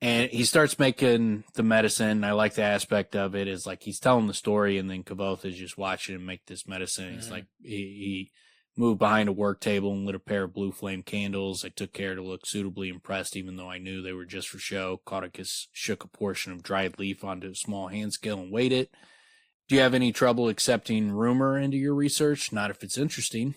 And he starts making the medicine. I like the aspect of it is like he's telling the story, and then Kvothe is just watching him make this medicine. He's like, he moved behind a work table and lit a pair of blue flame candles. I took care to look suitably impressed, even though I knew they were just for show. Caudicus shook a portion of dried leaf onto a small hand scale and weighed it. Do you have any trouble accepting rumor into your research? Not if it's interesting.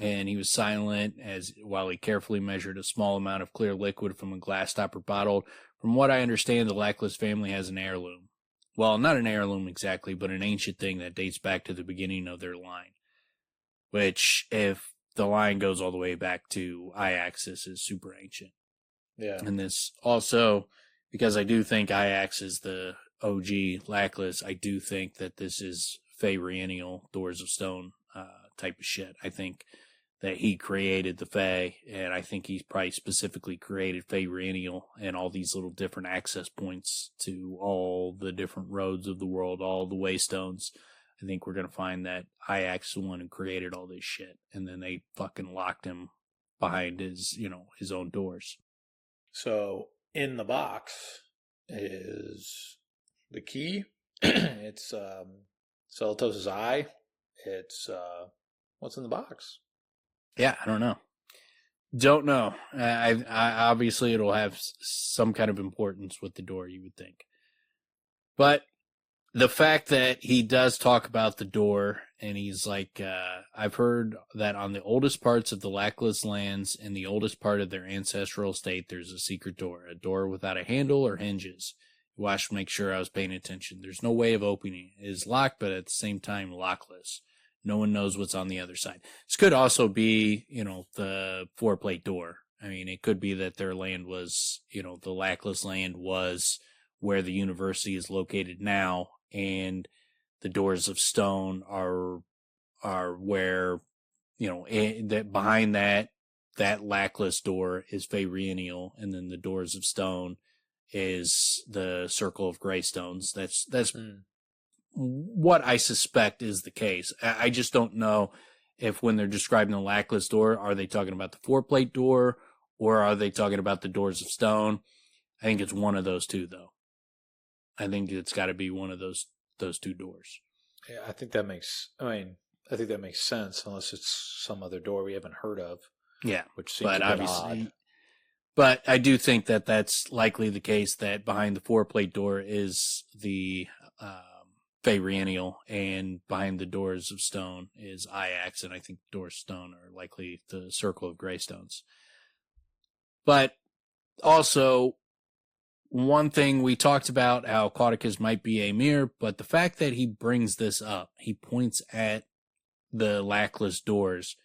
And he was silent while he carefully measured a small amount of clear liquid from a glass stopper bottle. From what I understand, the Lackless family has an heirloom. Well, not an heirloom exactly, but an ancient thing that dates back to the beginning of their line. Which, if the line goes all the way back to Iaxis, is super ancient. Yeah. And this also, because I do think Iax is the OG Lackless, I do think that this is Feyrienial, Doors of Stone type of shit. I think that he created the Fae, and I think he's probably specifically created Feyrienial and all these little different access points to all the different roads of the world, all the waystones. I think we're going to find that Iax is the one who created all this shit, and then they fucking locked him behind his own doors. So in the box is the key. It's Celatos's eye. It's what's in the box? Yeah, I don't know. Don't know. I obviously it'll have some kind of importance with the door, you would think. But the fact that he does talk about the door, and he's like, I've heard that on the oldest parts of the Lackless lands and the oldest part of their ancestral estate, there's a secret door, a door without a handle or hinges. You watched to make sure I was paying attention. There's no way of opening it. It is locked, but at the same time, lockless. No one knows what's on the other side. This could also be, the four-plate door. I mean, it could be that their land was, the Lackless land was where the university is located now, and the Doors of Stone are where, that behind that Lackless door is Feyrienial, and then the Doors of Stone is the Circle of Greystones. That's what I suspect is the case. I just don't know if when they're describing the Lackless door, are they talking about the four-plate door, or are they talking about the Doors of Stone? I think it's one of those two, though. I think it's got to be one of those two doors. Yeah, I think that makes sense, unless it's some other door we haven't heard of. Yeah, which seems a bit odd. But I do think that that's likely the case, that behind the four-plate door is the Feyrienial, and behind the Doors of Stone is Iax, and I think the Doors of Stone are likely the Circle of Greystones. But also, one thing we talked about, how Caudicus might be Amyr, but the fact that he brings this up, he points at the Lackless doors,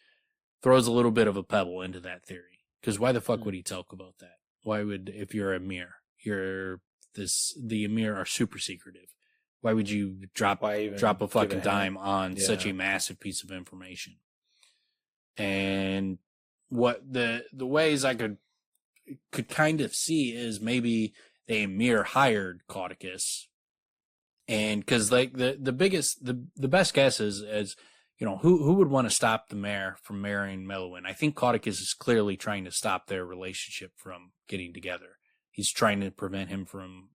throws a little bit of a pebble into that theory. Because why the fuck would he tell about that? Why would, if you're Amyr, the Amyr are super secretive. Why would you drop a fucking dime on such a massive piece of information? And what the ways I could kind of see is maybe the Amyr hired Caudicus, and because like the best guess is who would want to stop the mayor from marrying Melwyn? I think Caudicus is clearly trying to stop their relationship from getting together. He's trying to prevent him from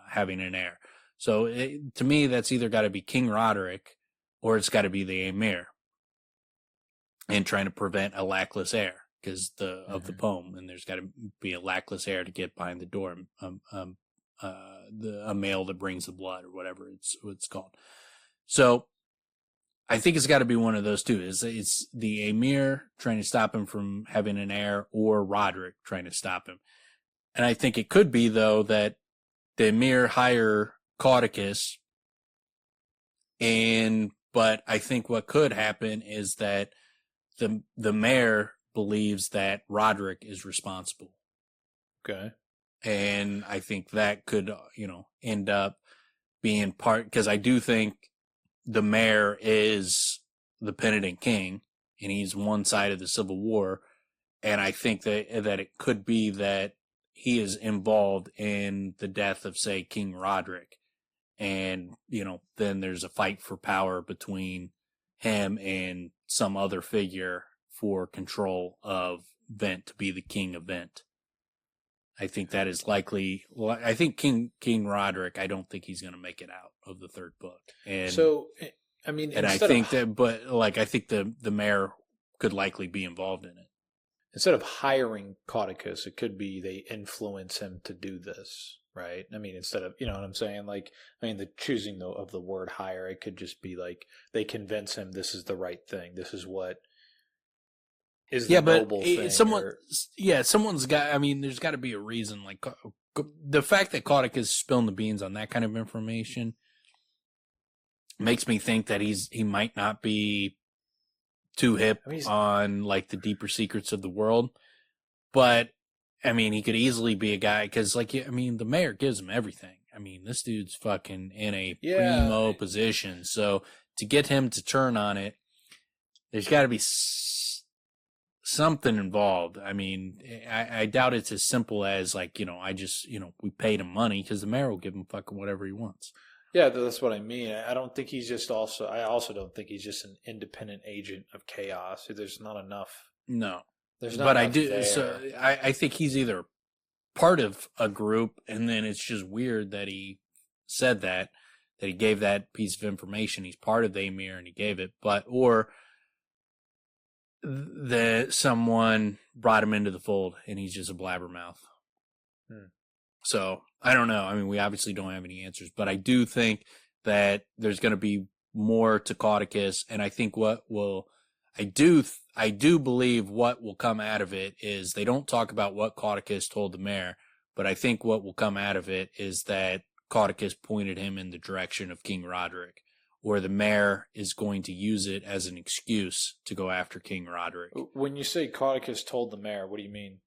having an heir. So to me, that's either got to be King Roderick, or it's got to be the Amyr, and trying to prevent a Lackless heir because of the poem, and there's got to be a Lackless heir to get behind the door, a male that brings the blood, or whatever it's called. So I think it's got to be one of those two. It's the Amyr trying to stop him from having an heir, or Roderick trying to stop him. And I think it could be, though, that the Amyr hire Caudicus, but I think what could happen is that the mayor believes that Roderick is responsible. Okay. And I think that could, end up being part, because I do think the mayor is the penitent king, and he's one side of the Civil War. And I think that it could be that he is involved in the death of, say, King Roderick. And, then there's a fight for power between him and some other figure for control of Vent, to be the king of Vent. I think that is likely. Well, I think King Roderick. I don't think he's going to make it out of the third book. And so, I mean, and I think that, but like I think the mayor could likely be involved in it. Instead of hiring Caudicus, it could be they influence him to do this, right? I mean, instead of, you know what I'm saying? Like, I mean, the choosing of the word hire, it could just be like they convince him this is the right thing. This is what is the noble thing. Someone's got. I mean, there's got to be a reason. Like the fact that Caudicus is spilling the beans on that kind of information makes me think that he might not be too hip on like the deeper secrets of the world. But I mean, he could easily be a guy because, like, I mean, the mayor gives him everything. I mean, this dude's fucking in a primo position. So to get him to turn on it, there's got to be something involved. I mean, I doubt it's as simple as like, we paid him money, because the mayor will give him fucking whatever he wants. Yeah, that's what I mean. I don't think he's just I also don't think he's just an independent agent of chaos. There's not enough. No. There's not but enough I do. there. So I think he's either part of a group, and then it's just weird that he said that he gave that piece of information. He's part of the Amyr and he gave it, or that someone brought him into the fold and he's just a blabbermouth. So I don't know. I mean, we obviously don't have any answers, but I do think that there's going to be more to Caudicus, and I think I do believe what will come out of it is they don't talk about what Caudicus told the mayor, but I think what will come out of it is that Caudicus pointed him in the direction of King Roderick, or the mayor is going to use it as an excuse to go after King Roderick. When you say Caudicus told the mayor, what do you mean?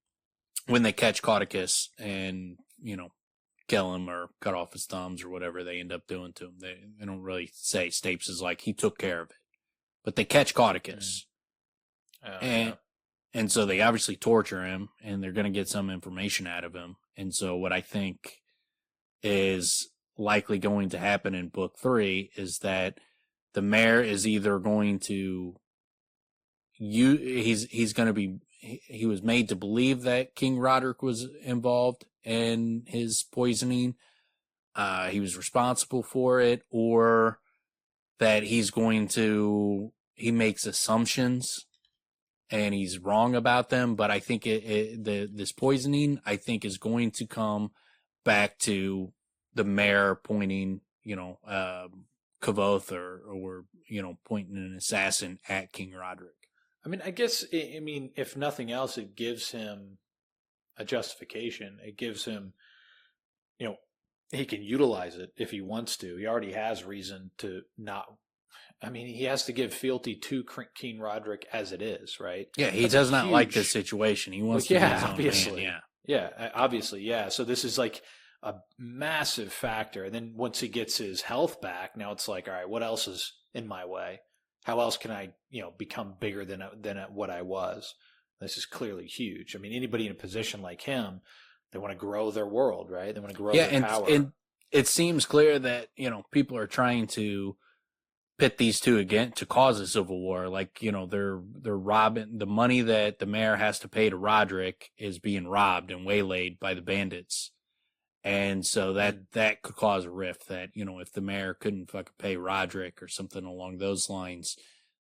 When they catch Caudicus and, kill him or cut off his thumbs or whatever they end up doing to him. They don't really say. Stapes is like, he took care of it. But they catch Caudicus. And so they obviously torture him, and they're going to get some information out of him. And so what I think is likely going to happen in book 3 is that the mayor is either going to he was made to believe that King Roderick was involved in his poisoning. He was responsible for it, or that he makes assumptions and he's wrong about them. But I think this poisoning, I think, is going to come back to the mayor pointing, Kavoth or pointing an assassin at King Roderick. I mean, I guess, if nothing else, it gives him a justification. It gives him, he can utilize it if he wants to. He already has reason to not. I mean, he has to give fealty to King Roderick as it is, right? Yeah, he does not like this situation. He wants to be his own man. Yeah, obviously, yeah. So this is like a massive factor. And then once he gets his health back, now it's like, all right, what else is in my way? How else can I, become bigger than what I was? This is clearly huge. I mean, anybody in a position like him, they want to grow their world, right? They want to grow their power. And it seems clear that, people are trying to pit these two again to cause a civil war. Like, they're robbing the money that the mayor has to pay to Roderick is being robbed and waylaid by the bandits. And so that could cause a rift that, if the mayor couldn't fucking pay Roderick or something along those lines,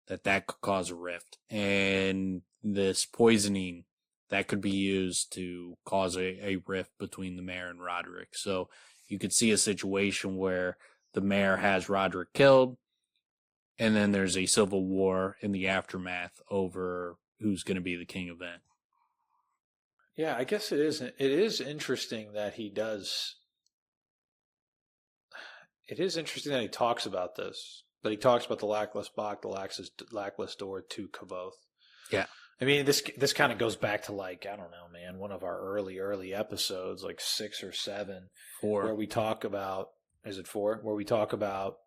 that could cause a rift. And this poisoning, that could be used to cause a rift between the mayor and Roderick. So you could see a situation where the mayor has Roderick killed, and then there's a civil war in the aftermath over who's going to be the king of Vent. Yeah, I guess it is. It is interesting that he does. It is interesting that he talks about this. That he talks about the Lackless box, the Lackless door to Kavoth. Yeah, I mean, this kind of goes back to, like, I don't know, man, one of our early episodes, like 6 or 7, 4, where we talk about. Is it 4? Where we talk about.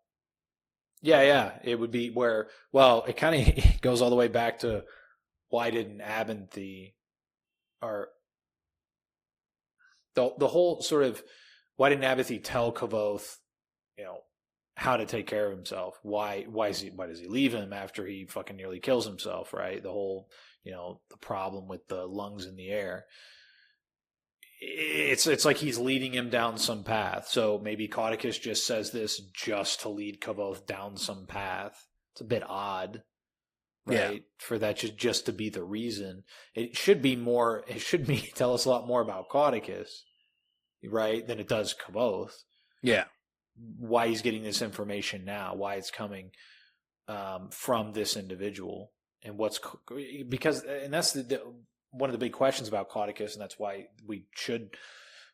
Yeah, it would be where. Well, it kind of goes all the way back to why didn't Abinthy or. The whole sort of, why didn't Abinthy tell Kavoth, how to take care of himself? Why does he leave him after he fucking nearly kills himself, right? The whole, the problem with the lungs in the air. it's like he's leading him down some path. So maybe Caudicus just says this just to lead Kvothe down some path. It's a bit odd, right? Yeah. For that just to be the reason. It should be tell us a lot more about Caudicus, right, than it does Kvothe. Yeah. Why he's getting this information now, why it's coming from this individual, and that's one of the big questions about Caudicus, and that's why we should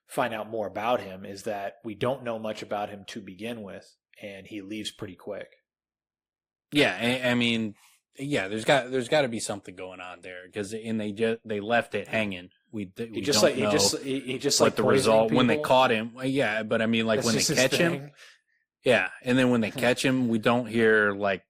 find out more about him, is that we don't know much about him to begin with, and he leaves pretty quick. Yeah, I mean, yeah, there's got to be something going on there, because they left it hanging. He just what the result people. When they caught him. Yeah, but I mean, like, that's when they catch him. Yeah, and then when they catch him, we don't hear, like,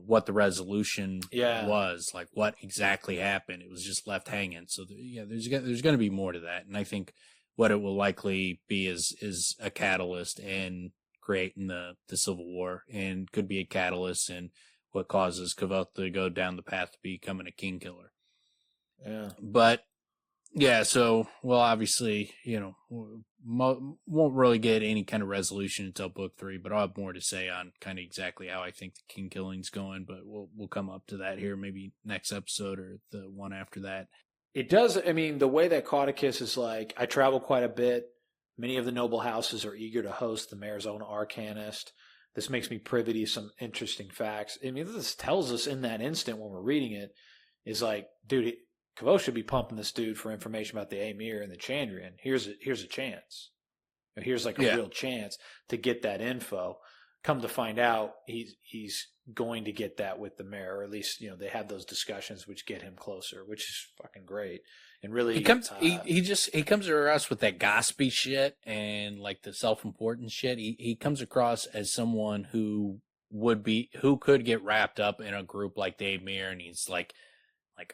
what the resolution was, like what exactly happened. It was just left hanging. So there's going to be more to that, and I think what it will likely be is a catalyst in creating the Civil War, and could be a catalyst in what causes Kvothe to go down the path to becoming a Kingkiller. Yeah, but yeah, so obviously won't really get any kind of resolution until book 3, but I'll have more to say on kind of exactly how I think the king killing's going, but we'll come up to that here maybe next episode or the one after that. It does. I mean, the way that Caudicus is like, I travel quite a bit. Many of the noble houses are eager to host the mayor's own arcanist. This makes me privy to some interesting facts. I mean, this tells us in that instant when we're reading it, is like, dude, Kvothe should be pumping this dude for information about the Amyr and the Chandrian. Here's a chance. Here's like a real chance to get that info. Come to find out, he's going to get that with the mayor, or at least they have those discussions which get him closer, which is fucking great. And really, he comes to us with that gossipy shit and like the self-important shit. He comes across as someone who could get wrapped up in a group like the Amyr, and he's like,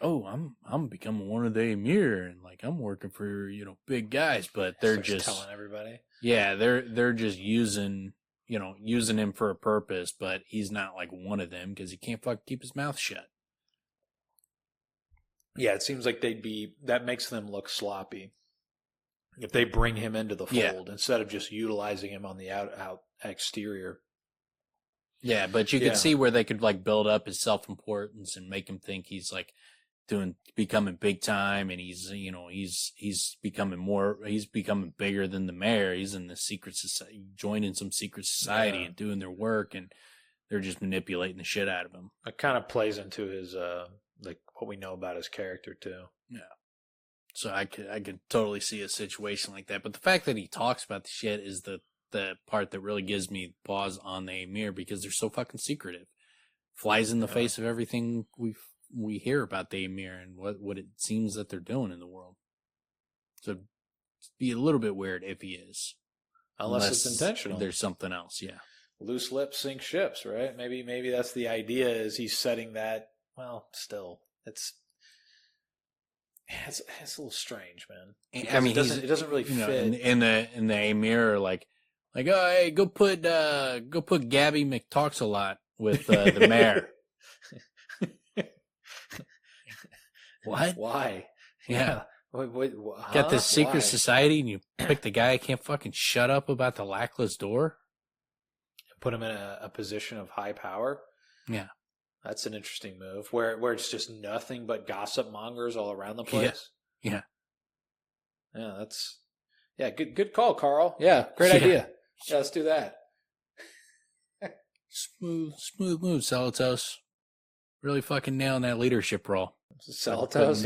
oh, I'm becoming one of the Amyr, and like I'm working for big guys, but they're just telling everybody. Yeah, they're just using him for a purpose, but he's not like one of them because he can't fucking keep his mouth shut. Yeah, it seems like that makes them look sloppy if they bring him into the fold instead of just utilizing him on the out exterior. Yeah, but you could see where they could like build up his self-importance and make him think he's like becoming big time, and he's becoming bigger than the mayor. He's in the secret society, joining some secret society and doing their work, and they're just manipulating the shit out of him. It kind of plays into his like what we know about his character too. Yeah. So I could totally see a situation like that. But the fact that he talks about the shit is the part that really gives me pause on the Amyr, because they're so fucking secretive. Flies in the face of everything we hear about the Amyr and what it seems that they're doing in the world. So it'd be a little bit weird if he is. Unless it's intentional. There's something else, yeah. Loose lips sink ships, right? Maybe that's the idea, is he's setting that. Well, still, it's a little strange, man. Because it doesn't really fit. In the Amyr, like, oh, hey, go put Gabby McTalks-a-lot with the mayor. What? Why? Yeah. What, Got this secret society, and you pick the guy who can't fucking shut up about the Lackless door? Put him in a position of high power? Yeah. That's an interesting move, where it's just nothing but gossip mongers all around the place. Yeah. Yeah, good call, Carl. Yeah, great idea. Yeah, let's do that. Smooth move, Salatos. Really fucking nailing that leadership role. Salatos,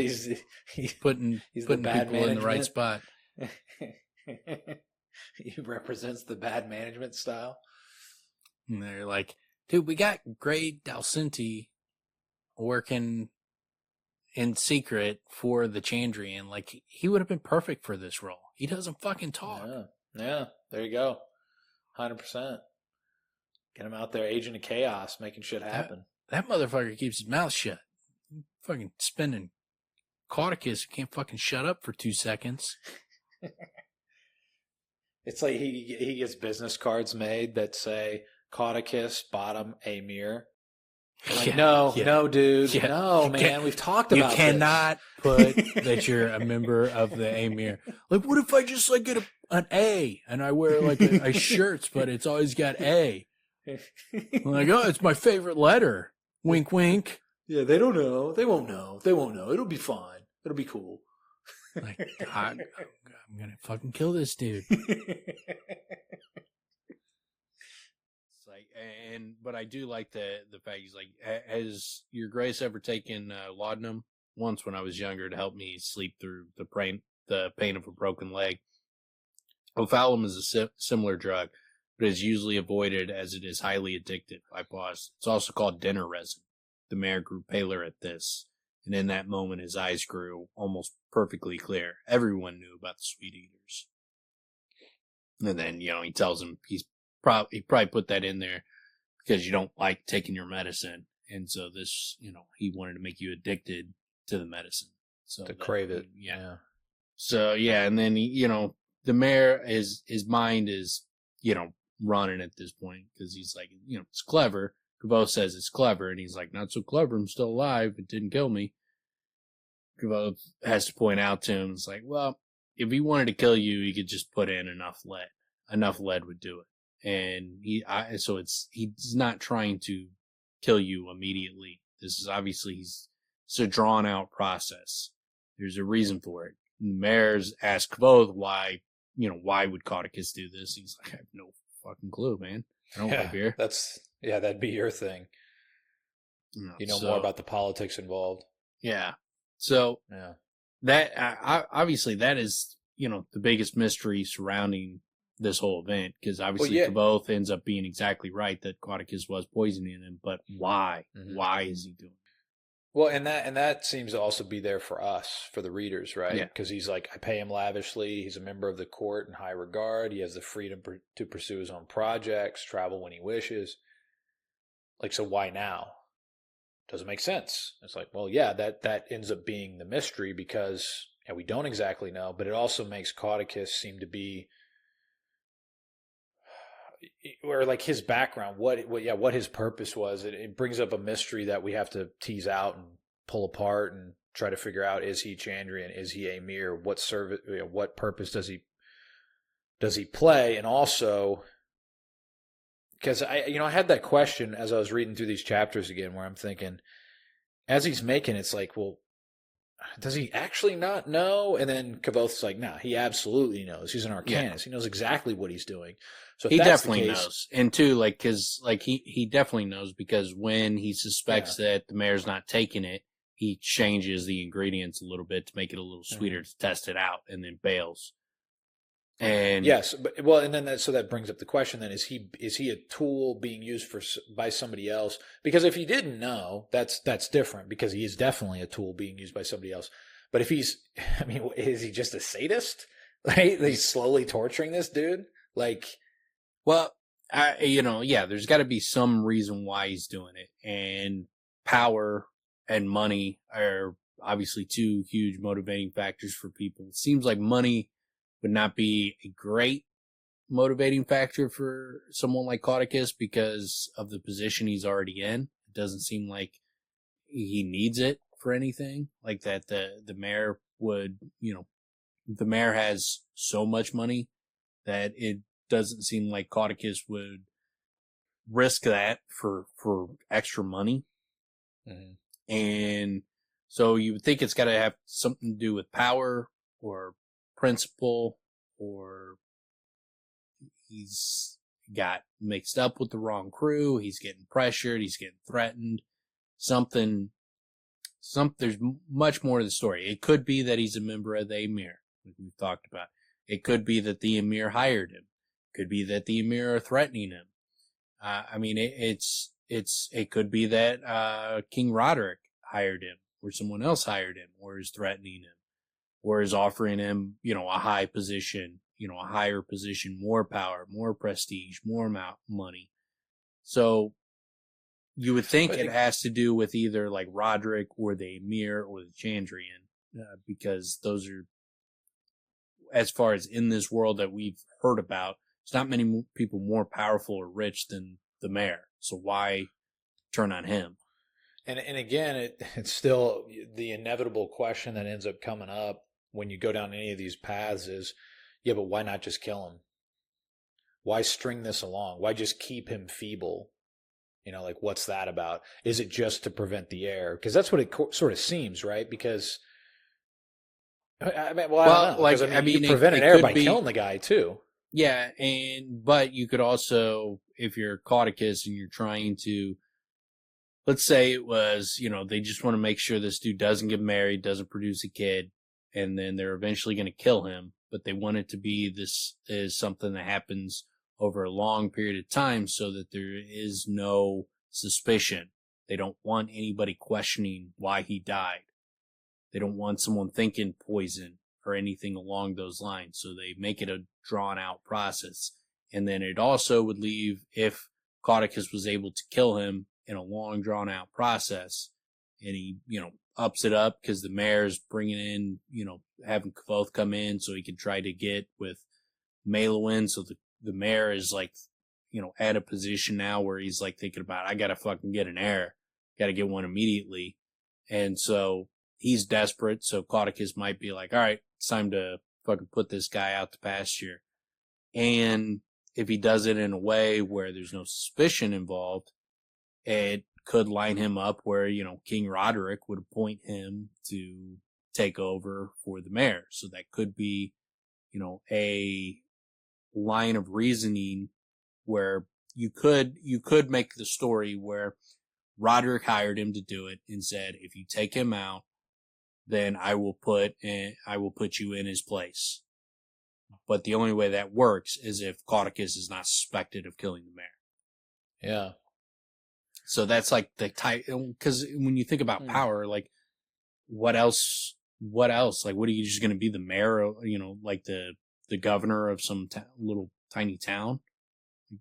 he's putting people in the right spot. He represents the bad management style. And they're like, dude, we got Grey Dalcinti working in secret for the Chandrian. Like, he would have been perfect for this role. He doesn't fucking talk. Yeah, there you go. 100%. Get him out there, agent of chaos, making shit happen. That motherfucker keeps his mouth shut. Fucking spending Caudicus who can't fucking shut up for 2 seconds. It's like he gets business cards made that say Caudicus, bottom, Amyr. Like, no, dude. Yeah. No, man. We've talked about this. You cannot put that you're a member of the Amyr. Like, what if I just like get an A and I wear like a shirts, but it's always got A? I'm like, oh, it's my favorite letter. Wink, wink. Yeah, they don't know. They won't know. They won't know. It'll be fine. It'll be cool. Like, I'm gonna fucking kill this dude. But I do like the fact he's like, has your grace ever taken laudanum? Once when I was younger to help me sleep through the pain of a broken leg. Ophalum is a similar drug, but is usually avoided as it is highly addictive. I paused. It's also called dinner resin. The mayor grew paler at this, and in that moment his eyes grew almost perfectly clear. Everyone knew about the sweet eaters. And then, he tells him he probably put that in there because you don't like taking your medicine. And so this, he wanted to make you addicted to the medicine. So to crave it. Yeah. So, yeah. And then, the mayor, his mind is, running at this point because he's like, it's clever. Kavoth says it's clever. And he's like, not so clever. I'm still alive. It didn't kill me. Kavoth has to point out to him, it's like, well, if he wanted to kill you, he could just put in enough lead. Enough lead would do it. And he's not trying to kill you immediately. This is obviously, it's a drawn out process. There's a reason for it. And the mayor's asked Kavoth why would Caudicus do this? He's like, I have no fucking clue, man. I don't like beer. That'd be your thing. More about the politics involved. Yeah. So that obviously that is, the biggest mystery surrounding this whole event, because obviously Kavoth ends up being exactly right that Caudicus was poisoning him, but why? Mm-hmm. Why is he doing it? Well, and that seems to also be there for us, for the readers, right? Yeah. Because he's like, I pay him lavishly. He's a member of the court in high regard. He has the freedom to pursue his own projects, travel when he wishes. Like, so why now? Doesn't make sense. It's like, well, yeah, that ends up being the mystery because we don't exactly know, but it also makes Caudicus seem to be, or like his background, what his purpose was. It brings up a mystery that we have to tease out and pull apart and try to figure out: is he Chandrian? Is he Amyr? What service? What purpose does he play? And also, because I had that question as I was reading through these chapters again, where I'm thinking, as he's making, it's like, well, does he actually not know? And then Kavoth's like, nah, he absolutely knows. He's an arcanist. Yeah. He knows exactly what he's doing. So he definitely knows. And too, he definitely knows, because when he suspects that the mayor's not taking it, he changes the ingredients a little bit to make it a little sweeter to test it out, and then bails. And yes, but well, and then that brings up the question: then is he a tool being used by somebody else? Because if he didn't know, that's different, because he is definitely a tool being used by somebody else. But if is he just a sadist? Right? He's slowly torturing this dude. Like, well, there's got to be some reason why he's doing it, and power and money are obviously two huge motivating factors for people. It seems like money would not be a great motivating factor for someone like Caudicus because of the position he's already in. It doesn't seem like he needs it for anything like that. The mayor would, the mayor has so much money that it doesn't seem like Caudicus would risk that for extra money. Mm-hmm. And so you would think it's got to have something to do with power or principle, or he's got mixed up with the wrong crew. He's getting pressured. He's getting threatened. There's much more to the story. It could be that he's a member of the Amyr, like we've talked about. It could be that the Amyr hired him. It could be that the Amyr are threatening him. It could be that King Roderick hired him, or someone else hired him, or is threatening him, or is offering him, a high position, a higher position, more power, more prestige, more money. So you would think it has to do with either like Roderick or the Amyr or the Chandrian, because those are, as far as in this world that we've heard about, there's not many people more powerful or rich than the mayor. So why turn on him? And again, it's still the inevitable question that ends up coming up when you go down any of these paths is, yeah, but why not just kill him? Why string this along? Why just keep him feeble? Like, what's that about? Is it just to prevent the heir? Because that's what it sort of seems, right? Because, I mean, well, I don't know. Like, I mean, you prevent an heir by killing the guy, too. Yeah, but you could also, if you're Caudicus and you're trying to, let's say it was, they just want to make sure this dude doesn't get married, doesn't produce a kid, and then they're eventually going to kill him, but they want it to be this is something that happens over a long period of time so that there is no suspicion. They don't want anybody questioning why he died. They don't want someone thinking poison or anything along those lines. So they make it a drawn out process. And then it also would leave, if Caudicus was able to kill him in a long drawn out process, and he, ups it up because the mayor's bringing in, having Kvothe come in so he can try to get with Maelwyn. So the mayor is like, at a position now where he's like thinking about, I gotta fucking get an heir. Gotta get one immediately. And so he's desperate. So Caudicus might be like, all right, it's time to fucking put this guy out to pasture. And if he does it in a way where there's no suspicion involved, it could line him up where, King Roderick would appoint him to take over for the mayor. So that could be, a line of reasoning where you could make the story where Roderick hired him to do it and said, if you take him out, then I will put you in his place. But the only way that works is if Caudicus is not suspected of killing the mayor. Yeah. So that's like the type, because when you think about power, like what else? Like, what are you just going to be, the mayor, like the governor of some little tiny town?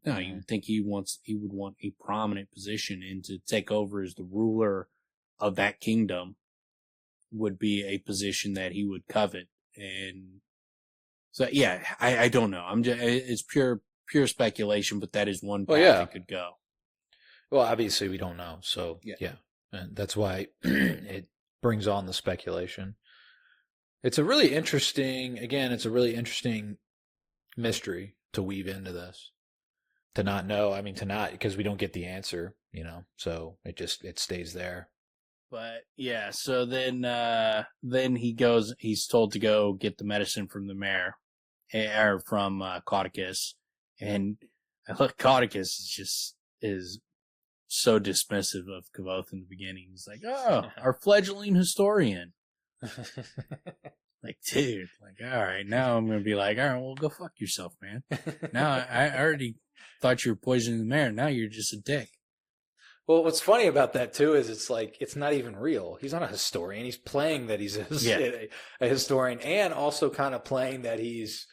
No, you think he would want a prominent position, and to take over as the ruler of that kingdom would be a position that he would covet. And so, yeah, I don't know. It's pure speculation, but that is one path it could go. Well, obviously we don't know. So yeah. And that's why it brings on the speculation. It's a really interesting mystery to weave into this. To not know, because we don't get the answer, so it stays there. But yeah, so then he's told to go get the medicine from the mayor, or from Caudicus, and I look, Caudicus is so dismissive of Kvothe in the beginning. He's like, oh, our fledgling historian. Like, dude, all right, now I'm going to be like, all right, well, go fuck yourself, man. Now I already thought you were poisoning the mayor. Now you're just a dick. Well, what's funny about that, too, is it's like, it's not even real. He's not a historian. He's playing that he's a historian, and also kind of playing that he's,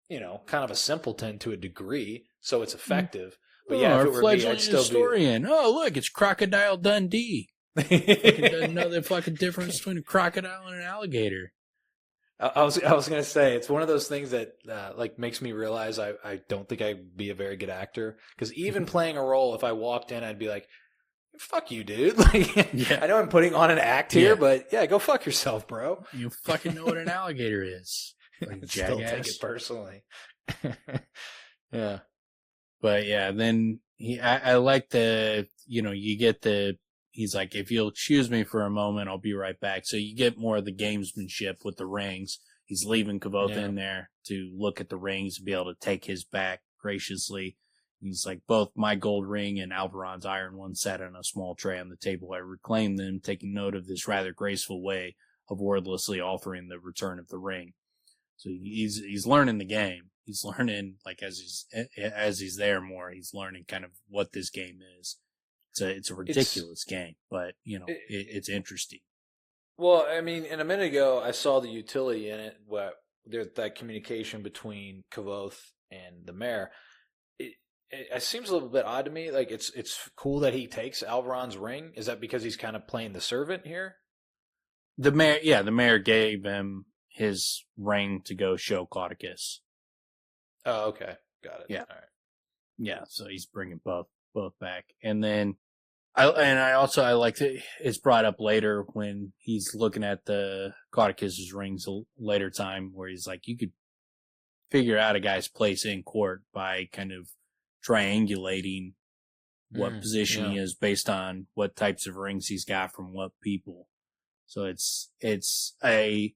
kind of a simpleton to a degree, so it's effective. But yeah, if it were me, I'd still historian. Oh, look, it's Crocodile Dundee. Fucking doesn't know the fucking difference between a crocodile and an alligator. I was going to say, it's one of those things that makes me realize I don't think I'd be a very good actor, because even playing a role, if I walked in, I'd be like, fuck you, dude. I know I'm putting on an act here, but yeah, go fuck yourself, bro. You fucking know what an alligator is. Like, still take it personally. Yeah. But yeah, then I like you get he's like, if you'll excuse me for a moment, I'll be right back. So you get more of the gamesmanship with the rings. He's leaving Kvothe in there to look at the rings and be able to take his back graciously. He's like, both my gold ring and Alveron's iron one sat on a small tray on the table. I reclaimed them, taking note of this rather graceful way of wordlessly offering the return of the ring. So he's learning the game. He's learning, as he's there more, he's learning kind of what this game is. It's a ridiculous game, but it's interesting. Well, I mean, in a minute ago, I saw the utility in it, where there's that communication between Kvothe and the mayor. It seems a little bit odd to me. Like, it's cool that he takes Alveron's ring. Is that because he's kind of playing the servant here? The mayor gave him his ring to go show Caudicus. Oh, okay, got it. Yeah, all right. Yeah, so he's bringing both back, and then I like that it's brought up later when he's looking at the Caudicus's rings a later time, where he's like, you could figure out a guy's place in court by kind of triangulating what position he is based on what types of rings he's got from what people. So it's a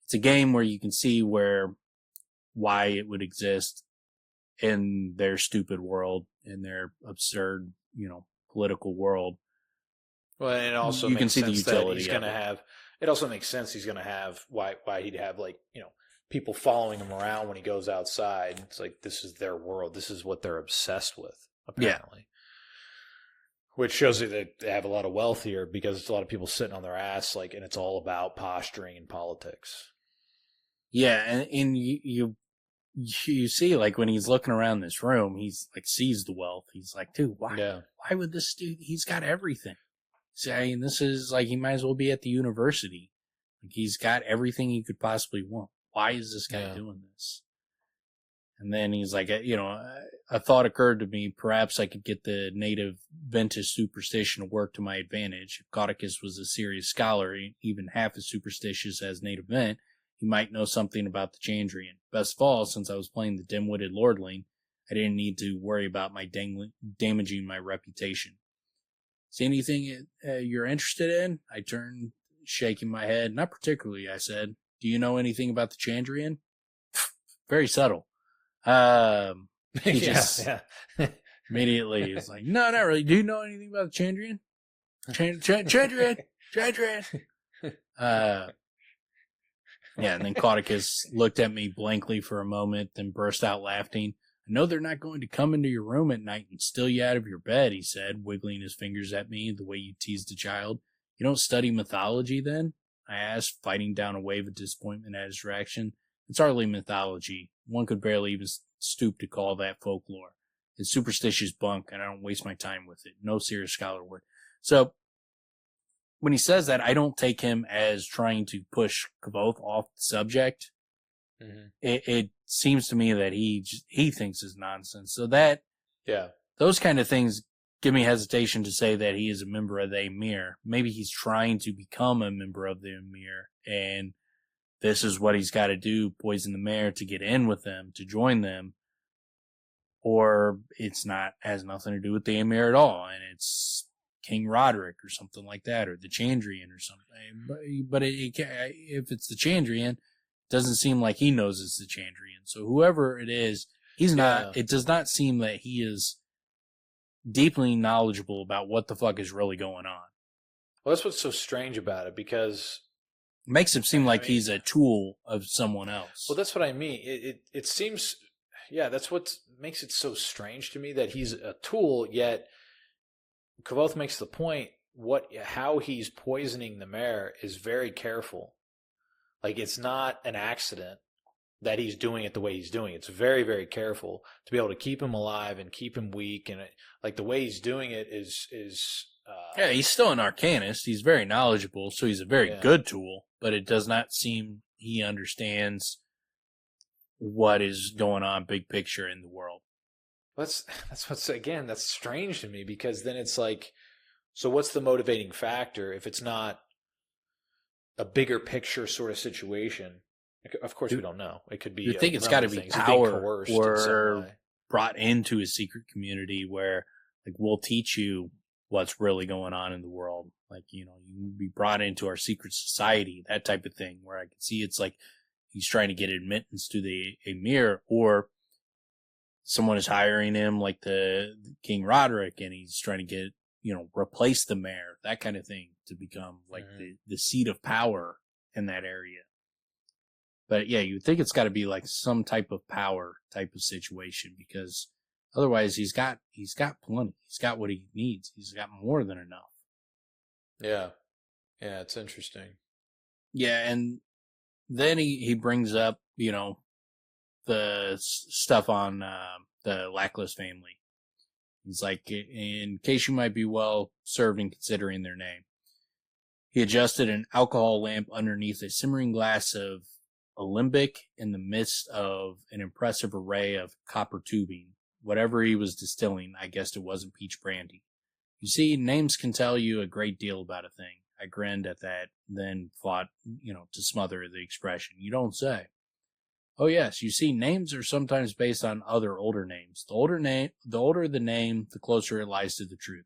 game where you can see why it would exist in their stupid world, in their absurd, political world. Well, and it also you makes can see sense the utility that he's going to have. It also makes sense he's going to have why he'd have people following him around when he goes outside. It's like this is their world. This is what they're obsessed with, apparently. Yeah. Which shows you that they have a lot of wealth here because it's a lot of people sitting on their ass, and it's all about posturing and politics. Yeah, and you see, when he's looking around this room, he's sees the wealth. He's like, dude, why would this dude? He's got everything. See, this is he might as well be at the university. He's got everything he could possibly want. Why is this guy doing this? And then he's like, a thought occurred to me. Perhaps I could get the native Ventus superstition to work to my advantage. If Caudicus was a serious scholar, even half as superstitious as native Vent, he might know something about the Chandrian. Best of all, since I was playing the dim-witted lordling, I didn't need to worry about my damaging my reputation. See anything you're interested in? I turned, shaking my head. Not particularly, I said. Do you know anything about the Chandrian? Very subtle. He just immediately is like, no, not really. Do you know anything about the Chandrian? Chandrian. And then Caudicus looked at me blankly for a moment, then burst out laughing. I know they're not going to come into your room at night and steal you out of your bed, he said, wiggling his fingers at me the way you teased a child. You don't study mythology, then? I asked, fighting down a wave of disappointment at his reaction. It's hardly mythology. One could barely even stoop to call that folklore. It's superstitious bunk, and I don't waste my time with it. No serious scholar would. So, when he says that, I don't take him as trying to push Kvothe off the subject. Mm-hmm. It seems to me that he thinks is nonsense. So those kind of things give me hesitation to say that he is a member of the Amyr. Maybe he's trying to become a member of the Amyr, and this is what he's got to do, poison the mayor to get in with them, to join them. Or has nothing to do with the Amyr at all, and it's King Roderick or something like that, or the Chandrian or something. But if it's the Chandrian, it doesn't seem like he knows it's the Chandrian. So whoever it is, he's not. It does not seem that he is deeply knowledgeable about what the fuck is really going on. Well, that's what's so strange about it, because it makes him seem like he's a tool of someone else. Well, that's what I mean. It seems, that's what makes it so strange to me, that he's a tool, yet Kvothe makes the point, how he's poisoning the mayor is very careful. It's not an accident that he's doing it the way he's doing it. It's very, very careful to be able to keep him alive and keep him weak. And the way he's doing it is he's still an arcanist. He's very knowledgeable, so he's a very good tool, but it does not seem he understands what is going on big picture in the world. That's strange to me, because then it's so what's the motivating factor if it's not a bigger picture sort of situation? Of course, we don't know. It could be. You think it's got to be power or brought into a secret community where, we'll teach you what's really going on in the world. You be brought into our secret society, that type of thing, where I can see it's he's trying to get admittance to the Amyr, or someone is hiring him like the King Roderick, and he's trying to get, replace the mayor, that kind of thing, to become the seat of power in that area. But you think it's got to be some type of power type of situation, because otherwise he's got plenty. He's got what he needs. He's got more than enough. Yeah. Yeah, it's interesting. Yeah, and then he brings up, the stuff on the Lackless family. He's like, in case you might be well served in considering their name. He adjusted an alcohol lamp underneath a simmering glass of alembic in the midst of an impressive array of copper tubing. Whatever he was distilling, I guessed it wasn't peach brandy. You see, names can tell you a great deal about a thing. I grinned at that, then fought, to smother the expression. You don't say. Oh yes, you see, names are sometimes based on other older names. The older the name, the closer it lies to the truth.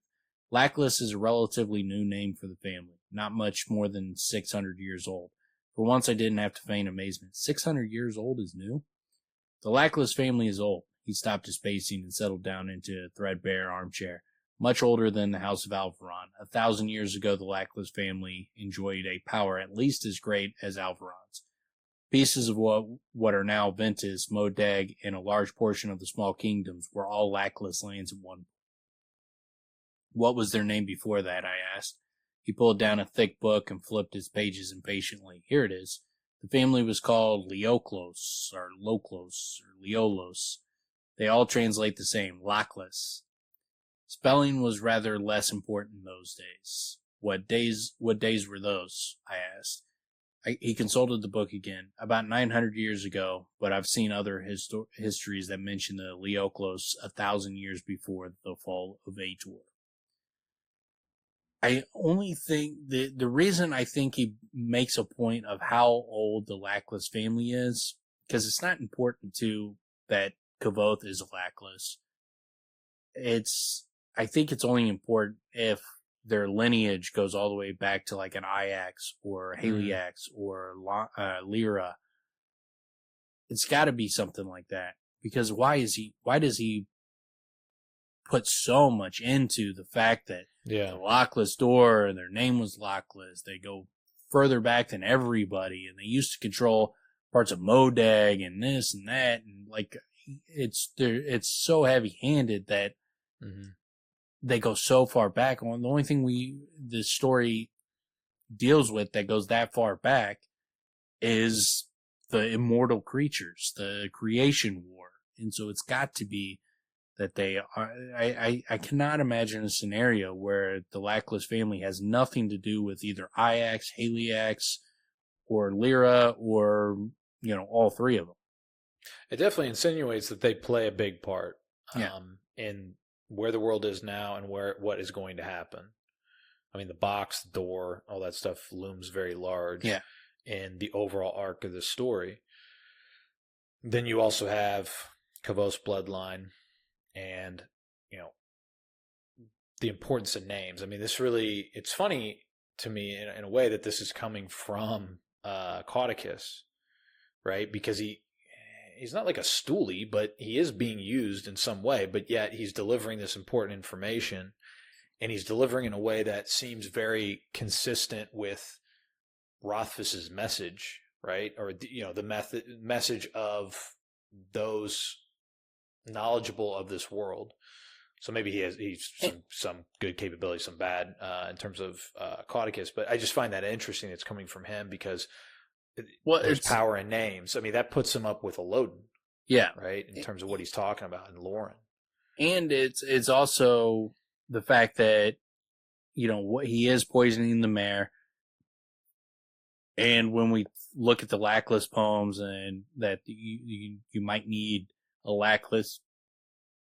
Lackless is a relatively new name for the family, not much more than 600 years old. For once I didn't have to feign amazement. 600 years old is new? The Lackless family is old. He stopped his pacing and settled down into a threadbare armchair. Much older than the House of Alveron. 1,000 years ago, the Lackless family enjoyed a power at least as great as Alveron's. Pieces of what are now Ventus, Modag, and a large portion of the small kingdoms were all Lackless lands at one. What was their name before that, I asked. He pulled down a thick book and flipped its pages impatiently. Here it is. The family was called Leoklos, or Loklos, or Leolos. They all translate the same, Lackless. Spelling was rather less important in those days. What days were those? I asked. He consulted the book again. About 900 years ago, but I've seen other histories that mention the Leoklos 1,000 years before the fall of Ator. I only think the reason I think he makes a point of how old the Lackless family is, because it's not important to that Kavoth is a Lackless. I think it's only important if their lineage goes all the way back to like an Ajax or Haliax or Lyra. It's got to be something like that, because why does he put so much into the fact that the Lackless door and their name was Lackless? They go further back than everybody, and they used to control parts of Modag and this and that, and like it's so heavy-handed that they go so far back. The only thing the story deals with that goes that far back is the immortal creatures, the creation war. And so it's got to be that they are, I cannot imagine a scenario where the Lackless family has nothing to do with either Ajax, Haliax, or Lyra, or, all three of them. It definitely insinuates that they play a big part in where the world is now and what is going to happen. I mean, the box, the door, all that stuff looms very large in the overall arc of the story. Then you also have Kavoth's bloodline and, the importance of names. I mean, it's funny to me in a way that this is coming from Caudicus, right? Because he's not like a stoolie, but he is being used in some way, but yet he's delivering this important information, and he's delivering in a way that seems very consistent with Rothfuss's message, right? Or, the message of those knowledgeable of this world. So maybe he's some good capability, some bad in terms of Caudicus, but I just find that interesting. It's coming from him because there's power in names. I mean, that puts him up with a Loden. Yeah. Right? In terms of what he's talking about in Lauren. And it's also the fact that, what he is poisoning the Maer. And when we look at the Lackless poems and that you might need a Lackless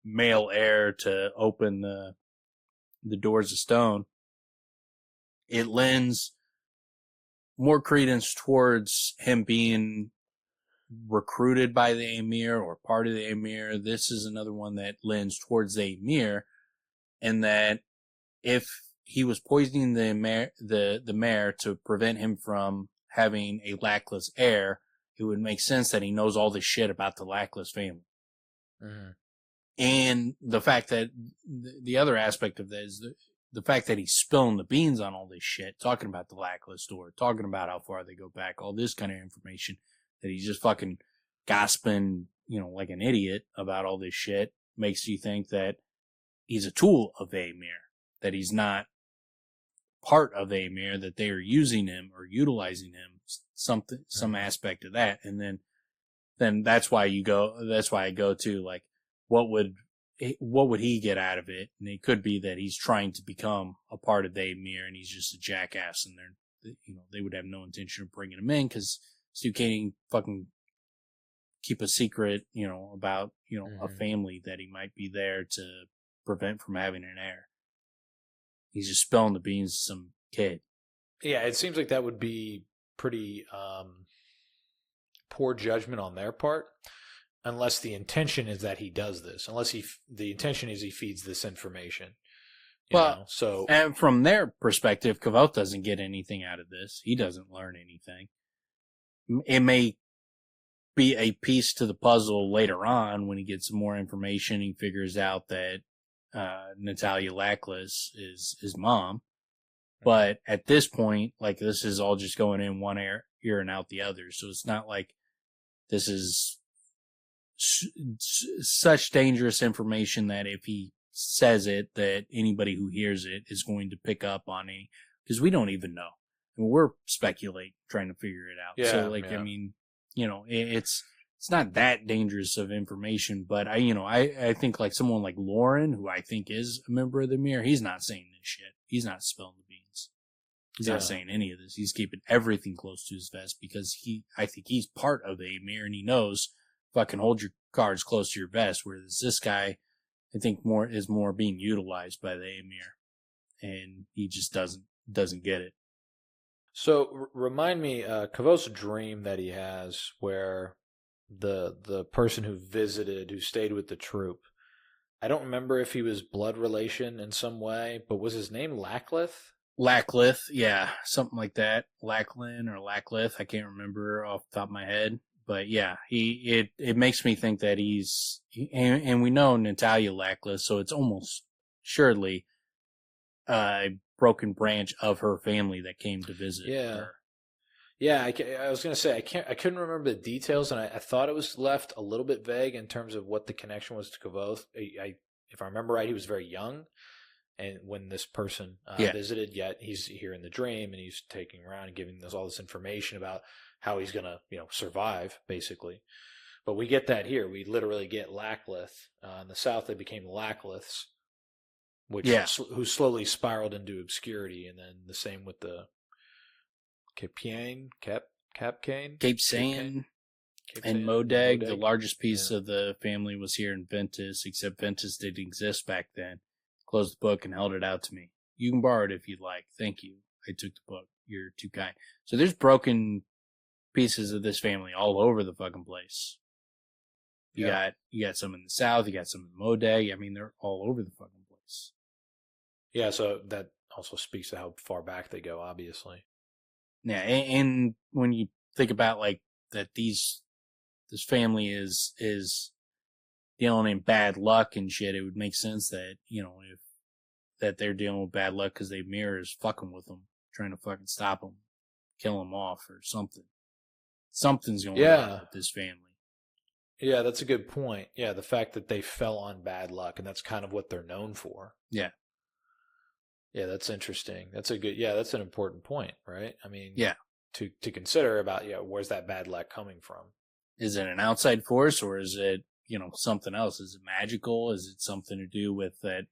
male heir to open the doors of stone, it lends more credence towards him being recruited by the Amyr or part of the Amyr. This is another one that lends towards the Amyr, and that if he was poisoning the Maer to prevent him from having a Lackless heir, it would make sense that he knows all this shit about the Lackless family. And the fact that the other aspect of that is the fact that he's spilling the beans on all this shit, talking about the Lackless door, talking about how far they go back, all this kind of information, that he's just fucking gossiping, like an idiot about all this shit, makes you think that he's a tool of Amyr, that he's not part of Amyr, that they are using him or utilizing him, some aspect of that. And then that's why I go to, like, what would he get out of it? And it could be that he's trying to become a part of the Amyr and he's just a jackass, and they would have no intention of bringing him in because Stu can't fucking keep a secret, about, a family that he might be there to prevent from having an heir. He's just spilling the beans to some kid. Yeah, it seems like that would be pretty poor judgment on their part, unless the intention is that he does this. Unless the intention is he feeds this information. So and from their perspective, Kavoth doesn't get anything out of this. He doesn't learn anything. It may be a piece to the puzzle later on when he gets more information. He figures out that Natalia Lackless is his mom. But at this point, like, this is all just going in one ear and out the other. So it's not like this is such dangerous information that if he says it, that anybody who hears it is going to pick up on it, because we don't even know. I mean, we're speculating, trying to figure it out. So, like, I mean, it's not that dangerous of information, but I think like someone like Lauren, who I think is a member of the Amyr, he's not saying this shit. He's not spilling the beans. He's not saying any of this. He's keeping everything close to his vest because I think he's part of the Amyr, and he knows fucking hold your cards close to your vest. Whereas this guy, I think is more being utilized by the Amyr, and he just doesn't get it. So remind me, Kavoth's dream that he has, where the person who stayed with the troop, I don't remember if he was blood relation in some way, but was his name Lackless? Lackless, yeah, something like that. Lacklin or Lackless, I can't remember off the top of my head. But yeah, it makes me think that and we know Natalia Lackless, so it's almost surely a broken branch of her family that came to visit her. Yeah, I was going to say, I couldn't remember the details, and I thought it was left a little bit vague in terms of what the connection was to Kavoth. If I remember right, he was very young, and when this person visited, yet he's here in the dream, and he's taking around and giving us all this information about how he's going to, survive, basically. But we get that here. We literally get Lackless. In the South, they became Lackless, who slowly spiraled into obscurity, and then the same with the Cape Sain, and Modeg. The largest piece of the family was here in Ventus, except Ventus didn't exist back then. Closed the book and held it out to me. You can borrow it if you'd like. Thank you. I took the book. You're too kind. So there's broken pieces of this family all over the fucking place. You got some in the South. You got some in Modeg. I mean, they're all over the fucking place. Yeah, so that also speaks to how far back they go, obviously. Yeah, and when you think about like that, this family is dealing in bad luck and shit, it would make sense that that they're dealing with bad luck because the Amyr is fucking with them, trying to fucking stop them, kill them off or something. Something's going on with this family. Yeah, that's a good point. Yeah, the fact that they fell on bad luck, and that's kind of what they're known for. Yeah. Yeah, that's interesting. That's an important point, right? I mean, to consider about, where's that bad luck coming from? Is it an outside force, or is it, something else? Is it magical? Is it something to do with that,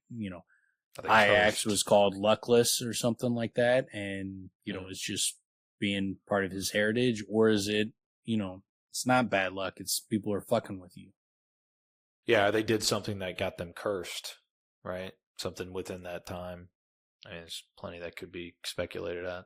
Iax was called Luckless or something like that, and, it's just being part of his heritage? Or is it, it's not bad luck, it's people are fucking with you? Yeah, they did something that got them cursed, right? Something within that time. I mean, there's plenty that could be speculated at.